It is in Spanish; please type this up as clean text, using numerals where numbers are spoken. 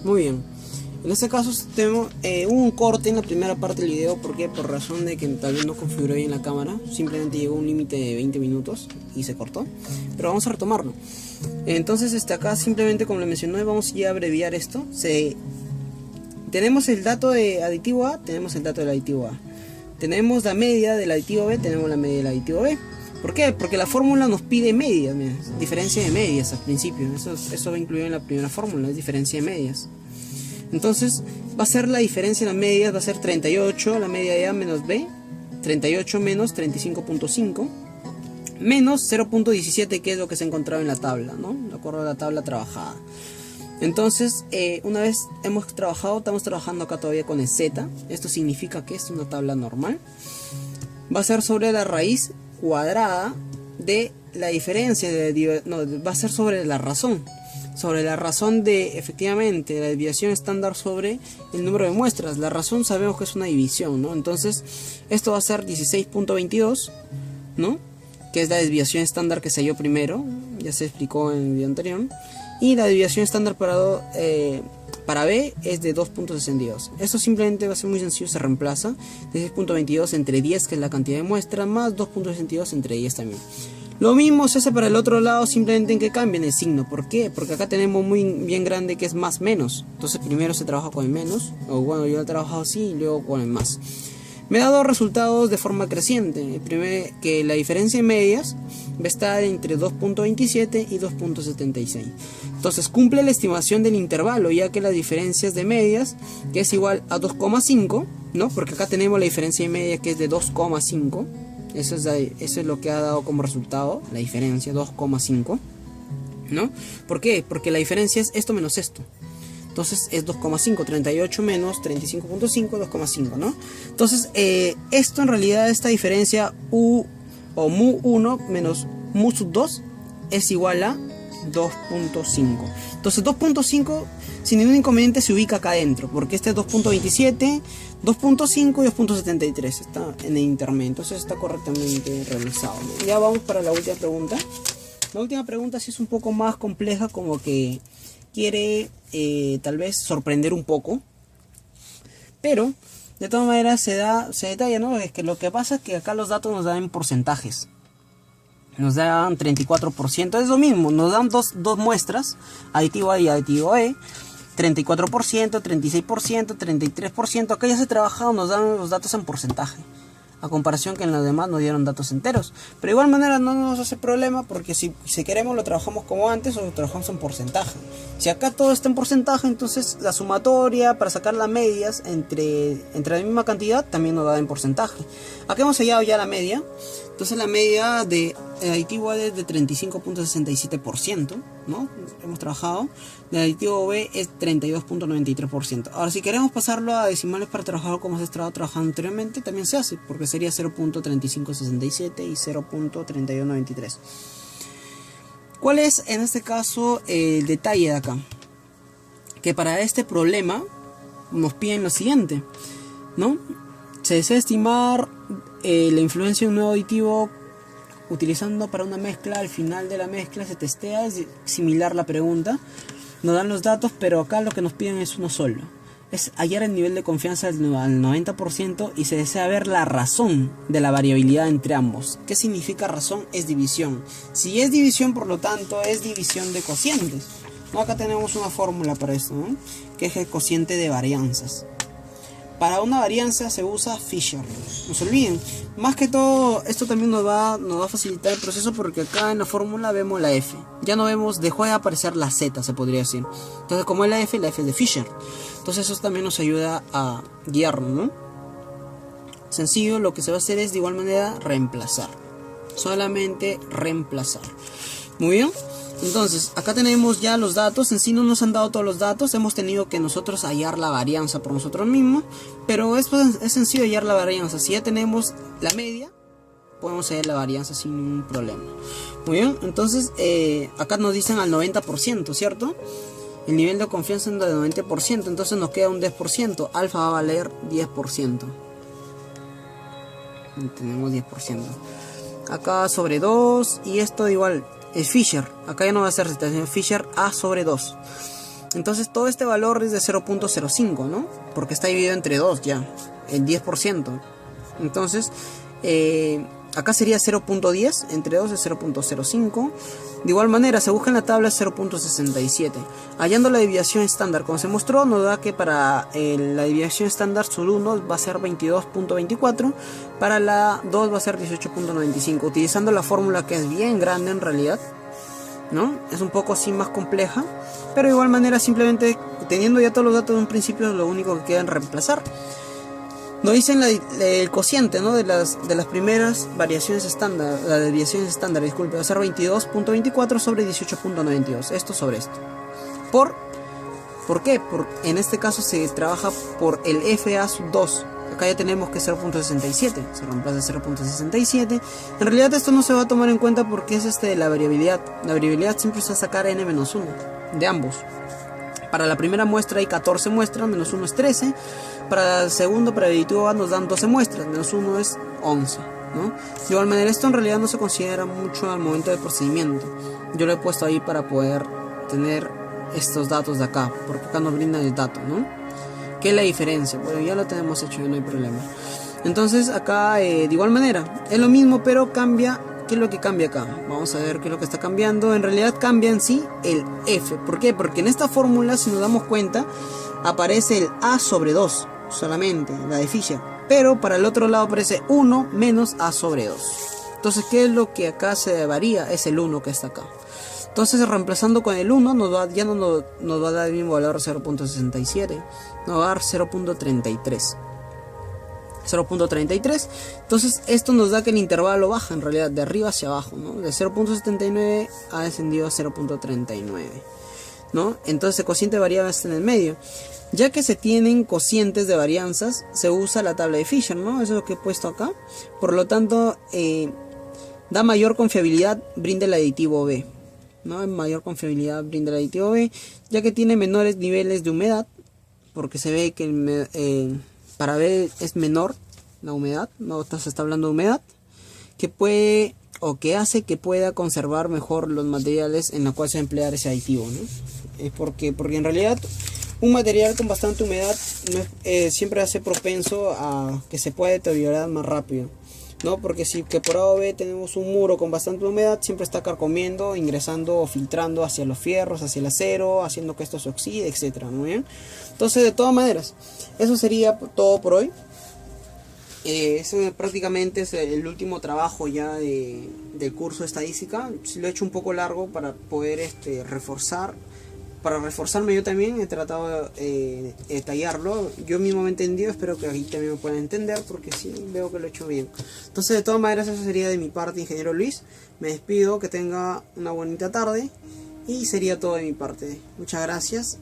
Muy bien. En este caso tenemos hubo un corte en la primera parte del video. ¿Por qué? Por razón de que tal vez no configuré bien la cámara. Simplemente llegó un límite de 20 minutos y se cortó. Pero vamos a retomarlo. Entonces acá simplemente, como le mencioné, vamos ya a abreviar esto. Tenemos el dato de aditivo A, tenemos el dato del aditivo A. Tenemos la media del aditivo B, tenemos la media del aditivo B. ¿Por qué? Porque la fórmula nos pide medias, mira, diferencia de medias al principio. Eso va incluido en la primera fórmula, es diferencia de medias. Entonces va a ser la diferencia de las medias, va a ser 38, la media de A menos B, 38 menos 35.5, menos 0.17, que es lo que se ha encontrado en la tabla, ¿no? De acuerdo a la tabla trabajada. Entonces, una vez hemos trabajado, estamos trabajando acá todavía con el Z. Esto significa que es una tabla normal. Va a ser sobre la raíz cuadrada de la diferencia, va a ser sobre la razón. Sobre la razón de, efectivamente, la desviación estándar sobre el número de muestras. La razón sabemos que es una división, ¿no? Entonces, esto va a ser 16.22, ¿no? Que es la desviación estándar que se halló primero. Ya se explicó en el video anterior. Y la desviación estándar para B es de 2.62. Esto simplemente va a ser muy sencillo, se reemplaza 16.22 entre 10, que es la cantidad de muestras, más 2.62 entre 10 también. Lo mismo se hace para el otro lado, simplemente en que cambien el signo. ¿Por qué? Porque acá tenemos muy bien grande que es más menos. Entonces primero se trabaja con el menos, o bueno, yo he trabajado así y luego con el más. Me ha dado resultados de forma creciente. El primero, que la diferencia en medias va a estar entre 2.27 y 2.76. Entonces cumple la estimación del intervalo, ya que las diferencias de medias, que es igual a 2,5, ¿no? Porque acá tenemos la diferencia de media que es de 2,5. Eso es lo que ha dado como resultado, la diferencia 2,5, ¿no? ¿Por qué? Porque la diferencia es esto menos esto. Entonces es 2,5, 38 menos 35.5, 2,5, ¿no? Entonces esto en realidad, esta diferencia U o mu1 menos mu sub 2 es igual a 2.5. Entonces 2.5 sin ningún inconveniente se ubica acá adentro, porque este es 2.27, 2.5 y 2.73 está en el intermedio, entonces está correctamente realizado, ¿no? Ya vamos para la última pregunta. La última pregunta sí es un poco más compleja, como que quiere tal vez sorprender un poco, pero de todas maneras se detalla, ¿no? Es que lo que pasa es que acá los datos nos dan en porcentajes. Nos dan 34%, es lo mismo, nos dan dos muestras, aditivo A y aditivo B, 34%, 36%, 33%, acá ya se ha trabajado, nos dan los datos en porcentaje, a comparación que en los demás nos dieron datos enteros. Pero de igual manera no nos hace problema, porque si queremos lo trabajamos como antes o lo trabajamos en porcentaje. Si acá todo está en porcentaje, entonces la sumatoria para sacar las medias entre la misma cantidad también nos da en porcentaje. Acá hemos hallado ya la media. Entonces la media de aditivo A es de 35.67%, ¿no? Hemos trabajado. De aditivo B es 32.93%. Ahora, si queremos pasarlo a decimales para trabajar como se estaba trabajando anteriormente, también se hace, porque sería 0.3567 y 0.3193. ¿Cuál es en este caso el detalle de acá? Que para este problema nos piden lo siguiente, ¿no? Se desea estimar la influencia de un nuevo aditivo utilizando para una mezcla. Al final de la mezcla se testea, es similar la pregunta. Nos dan los datos, pero acá lo que nos piden es uno solo. Es hallar el nivel de confianza al 90% y se desea ver la razón de la variabilidad entre ambos. ¿Qué significa razón? Es división. Si es división, por lo tanto, es división de cocientes. ¿No? Acá tenemos una fórmula para esto, ¿no? Que es el cociente de varianzas. Para una varianza se usa Fisher. No se olviden. Más que todo, esto también nos va a facilitar el proceso, porque acá en la fórmula vemos la F. Ya no vemos, dejó de aparecer la Z, se podría decir. Entonces, como es la F es de Fisher. Entonces eso también nos ayuda a guiarnos, ¿no? Sencillo, lo que se va a hacer es de igual manera reemplazar. Solamente reemplazar. Muy bien. Entonces, acá tenemos ya los datos. En sí no nos han dado todos los datos. Hemos tenido que nosotros hallar la varianza por nosotros mismos. Pero es sencillo hallar la varianza. Si ya tenemos la media, podemos hallar la varianza sin ningún problema. Muy bien. Entonces, acá nos dicen al 90%, ¿cierto? El nivel de confianza es del 90%. Entonces nos queda un 10%. Alfa va a valer 10%. Y tenemos 10%. Acá sobre 2. Y esto igual es Fisher. Acá ya no va a ser situación Fisher A sobre 2. Entonces todo este valor es de 0.05, ¿no? Porque está dividido entre 2 ya, el 10%. Entonces, acá sería 0.10, entre 2 es 0.05. De igual manera, se busca en la tabla 0.67. Hallando la desviación estándar, como se mostró, nos da que para la desviación estándar sur 1 va a ser 22.24, para la 2 va a ser 18.95, utilizando la fórmula que es bien grande en realidad, ¿no? Es un poco así más compleja, pero de igual manera, simplemente teniendo ya todos los datos de un principio, lo único que queda es reemplazar. Nos dicen el cociente, ¿no? de las primeras variaciones estándar, la desviación estándar, disculpe, va a ser 22.24 sobre 18.92, esto sobre esto. ¿Por qué? En este caso se trabaja por el FA sub 2, acá ya tenemos que 0.67, se reemplaza 0.67. En realidad esto no se va a tomar en cuenta porque es la variabilidad. La variabilidad siempre se va a sacar n-1 de ambos. Para la primera muestra hay 14 muestras, menos 1 es 13. Para el segundo, para el aditivo A, nos dan 12 muestras, menos 1 es 11, ¿no? De igual manera, esto en realidad no se considera mucho al momento del procedimiento. Yo lo he puesto ahí para poder tener estos datos de acá, porque acá nos brindan el dato, ¿no? ¿Qué es la diferencia? Bueno, ya lo tenemos hecho, ya no hay problema. Entonces, acá, de igual manera, es lo mismo, pero cambia. ¿Qué es lo que cambia acá? Vamos a ver qué es lo que está cambiando. En realidad cambia en sí el F. ¿Por qué? Porque en esta fórmula, si nos damos cuenta, aparece el A sobre 2 solamente, la de Fisher. Pero para el otro lado aparece 1 menos A sobre 2. Entonces, ¿qué es lo que acá se varía? Es el 1 que está acá. Entonces, reemplazando con el 1, ya no nos va a dar el mismo valor 0.67. Nos va a dar 0.33. 0.33. Entonces esto nos da que el intervalo baja en realidad de arriba hacia abajo, ¿no? De 0.79 ha descendido a 0.39, ¿no? Entonces el cociente de varianza está en el medio. Ya que se tienen cocientes de varianzas, se usa la tabla de Fisher, ¿no? Eso es lo que he puesto acá. Por lo tanto, da mayor confiabilidad, brinda el aditivo B, ¿no? Mayor confiabilidad brinda el aditivo B, ya que tiene menores niveles de humedad, porque se ve que para B es menor la humedad, no se está hablando de humedad, que puede o que hace que pueda conservar mejor los materiales en los cuales se va a emplear ese aditivo, ¿no? Porque en realidad un material con bastante humedad siempre hace propenso a que se pueda deteriorar más rápido, ¿no? Porque si que por A o B tenemos un muro con bastante humedad, siempre está carcomiendo, ingresando o filtrando hacia los fierros, hacia el acero, haciendo que esto se oxide, etcétera, ¿no? ¿Bien? Entonces, de todas maneras, eso sería todo por hoy. Eso prácticamente es el último trabajo ya del curso de estadística. Lo he hecho un poco largo para poder reforzar. Para reforzarme yo también he tratado de detallarlo. Yo mismo me he entendido, espero que aquí también me puedan entender, porque sí veo que lo he hecho bien. Entonces, de todas maneras, eso sería de mi parte, ingeniero Luis. Me despido, que tenga una bonita tarde y sería todo de mi parte. Muchas gracias.